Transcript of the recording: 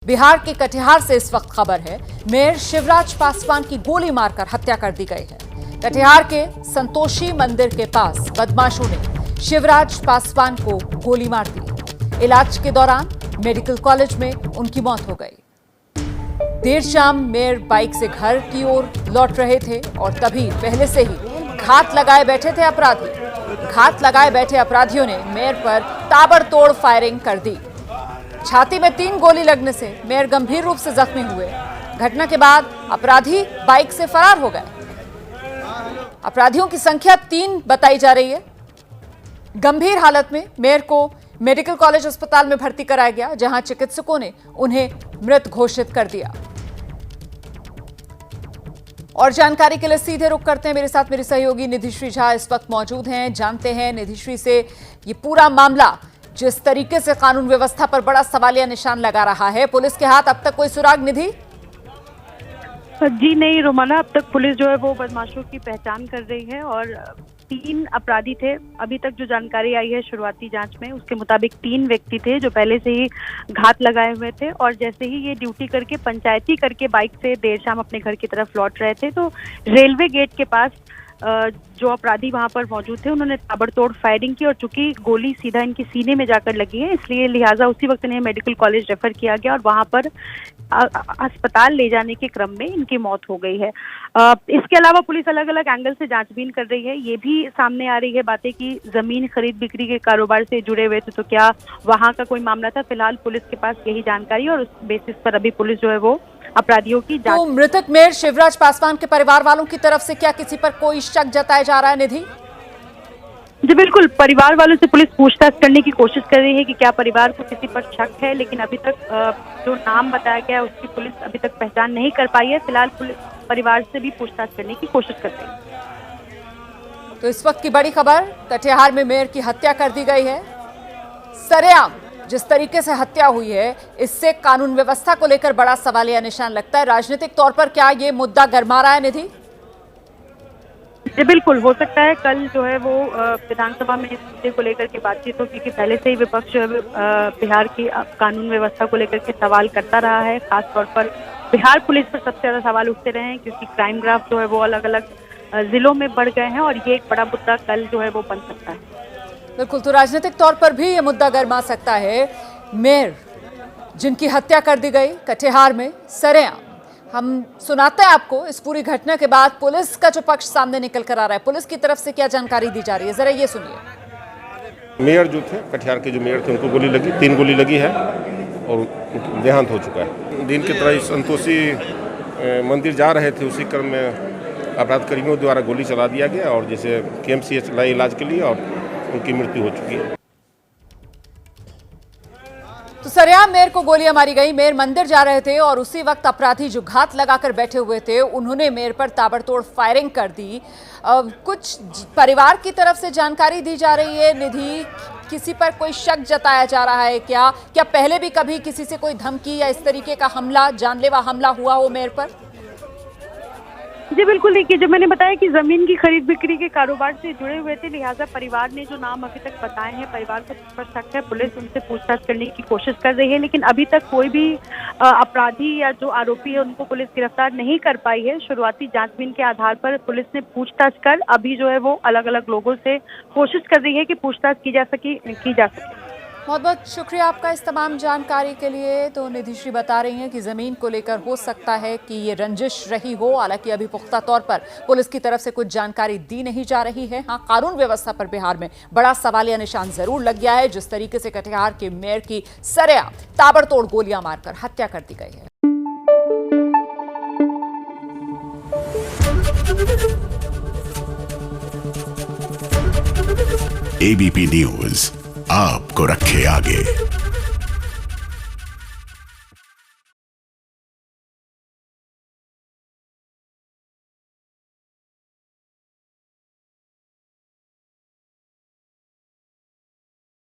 बिहार के कटिहार से इस वक्त खबर है। मेयर शिवराज पासवान की गोली मारकर हत्या कर दी गई है। कटिहार के संतोषी मंदिर के पास बदमाशों ने शिवराज पासवान को गोली मार दी। इलाज के दौरान मेडिकल कॉलेज में उनकी मौत हो गई। देर शाम मेयर बाइक से घर की ओर लौट रहे थे और तभी पहले से ही घात लगाए बैठे थे अपराधी। घात लगाए बैठे अपराधियों ने मेयर पर ताबड़तोड़ फायरिंग कर दी। छाती में 3 गोली लगने से मेयर गंभीर रूप से जख्मी हुए। घटना के बाद अपराधी बाइक से फरार हो गए। अपराधियों की संख्या 3 बताई जा रही है। गंभीर हालत में मेयर को मेडिकल कॉलेज अस्पताल में भर्ती कराया गया, जहां चिकित्सकों ने उन्हें मृत घोषित कर दिया। और जानकारी के लिए सीधे रुख करते हैं। मेरे साथ मेरी सहयोगी निधिश्री झा इस वक्त मौजूद हैं। जानते हैं निधिश्री से ये पूरा मामला जिस तरीके से कानून व्यवस्था पर बड़ा सवालिया निशान लगा रहा है, पुलिस के हाथ अब तक कोई सुराग निधि? जी नहीं रोमाना, अब तक पुलिस जो है वो बदमाशों की पहचान कर रही है और 3 अपराधी थे। अभी तक जो जानकारी आई है शुरुआती जांच में, उसके मुताबिक 3 व्यक्ति थे जो पहले से ही घात लगाए हुए थे और जैसे ही ये ड्यूटी करके पंचायती करके बाइक से देर शाम अपने घर की तरफ लौट रहे थे, तो रेलवे गेट के पास जो अपराधी वहां पर मौजूद थे उन्होंने ताबड़तोड़ फायरिंग की और चूंकि गोली सीधा इनके सीने में जाकर लगी है, इसलिए लिहाजा उसी वक्त इन्हें मेडिकल कॉलेज रेफर किया गया और वहां पर अस्पताल ले जाने के क्रम में इनकी मौत हो गई है। इसके अलावा पुलिस अलग अलग एंगल से जांचबीन कर रही है। ये भी सामने आ रही है बातें कि जमीन खरीद बिक्री के कारोबार से जुड़े हुए थे, तो क्या वहां का कोई मामला था। फिलहाल पुलिस के पास यही जानकारी और उस बेसिस पर अभी पुलिस जो है वो अपराधियों की जांच। तो मृतक मेयर शिवराज पासवान के परिवार वालों की तरफ से क्या किसी पर कोई शक जताया जा रहा है निधि? जी बिल्कुल, परिवार वालों से पुलिस पूछताछ करने की कोशिश कर रही है कि क्या परिवार को किसी पर शक है, लेकिन अभी तक जो नाम बताया गया है उसकी पुलिस अभी तक पहचान नहीं कर पाई है। फिलहाल पुलिस परिवार से भी पूछताछ करने की कोशिश कर रही है। तो इस वक्त की बड़ी खबर, कटिहार में मेयर की हत्या कर दी गई है। सरेआम जिस तरीके से हत्या हुई है, इससे कानून व्यवस्था को लेकर बड़ा सवालिया निशान लगता है। राजनीतिक तौर पर क्या ये मुद्दा गरमा रहा है निधि? जी बिल्कुल, हो सकता है कल जो है वो विधानसभा में इस मुद्दे को लेकर के बातचीत हो, क्योंकि पहले से ही विपक्ष बिहार की कानून व्यवस्था को लेकर के सवाल करता रहा है। खासतौर पर बिहार पुलिस पर सबसे ज्यादा सवाल उठते रहे हैं, क्योंकि क्राइम ग्राफ जो है वो अलग अलग जिलों में बढ़ गए हैं और ये एक बड़ा मुद्दा कल जो है वो बन सकता है। बिल्कुल, तो राजनीतिक तौर पर भी ये मुद्दा गरमा सकता है। मेयर जिनकी हत्या कर दी गई कटिहार में सरेआम। हम सुनाते हैं आपको इस पूरी घटना के बाद पुलिस का जो पक्ष सामने निकल कर आ रहा है, पुलिस की तरफ से क्या जानकारी दी जा रही है, जरा ये सुनिए। मेयर जो थे, कटिहार के जो मेयर थे, उनको गोली लगी, 3 गोली लगी है और देहांत हो चुका है। दिन की तरह संतोषी मंदिर जा रहे थे, उसी क्रम में अपराध कर्मियों द्वारा गोली चला दिया गया और जैसे KMCH लाए इलाज के लिए और उनकी मृत्यु हो चुकी है। तो सरेआम मेयर को गोलियां मारी गई। मेयर मंदिर जा रहे थे और उसी वक्त अपराधी जो घात लगाकर बैठे हुए थे, उन्होंने मेयर पर ताबड़तोड़ फायरिंग कर दी। कुछ परिवार की तरफ से जानकारी दी जा रही है निधि, किसी पर कोई शक जताया जा रहा है क्या? क्या पहले भी कभी किसी से कोई धमकी या इस तरीके का हमला, जानलेवा हमला हुआ हो मेयर पर? जी बिल्कुल, देखिए जो मैंने बताया कि जमीन की खरीद बिक्री के कारोबार से जुड़े हुए थे, लिहाजा परिवार ने जो नाम अभी तक बताए हैं, परिवार को जिस पर शक है, पुलिस उनसे पूछताछ करने की कोशिश कर रही है, लेकिन अभी तक कोई भी अपराधी या जो आरोपी है उनको पुलिस गिरफ्तार नहीं कर पाई है। शुरुआती जांचबीन के आधार पर पुलिस ने पूछताछ कर अभी जो है वो अलग अलग लोगों से कोशिश कर रही है कि पूछताछ की जा सके। बहुत बहुत शुक्रिया आपका इस तमाम जानकारी के लिए। तो निधिश्री बता रही हैं कि जमीन को लेकर हो सकता है कि ये रंजिश रही हो, हालांकि अभी पुख्ता तौर पर पुलिस की तरफ से कुछ जानकारी दी नहीं जा रही है। हाँ, कानून व्यवस्था पर बिहार में बड़ा सवालिया निशान जरूर लग गया है, जिस तरीके से कटिहार के मेयर की सरेआम ताबड़तोड़ गोलियां मारकर हत्या कर दी गई है। ABP न्यूज आपको रखे आगे।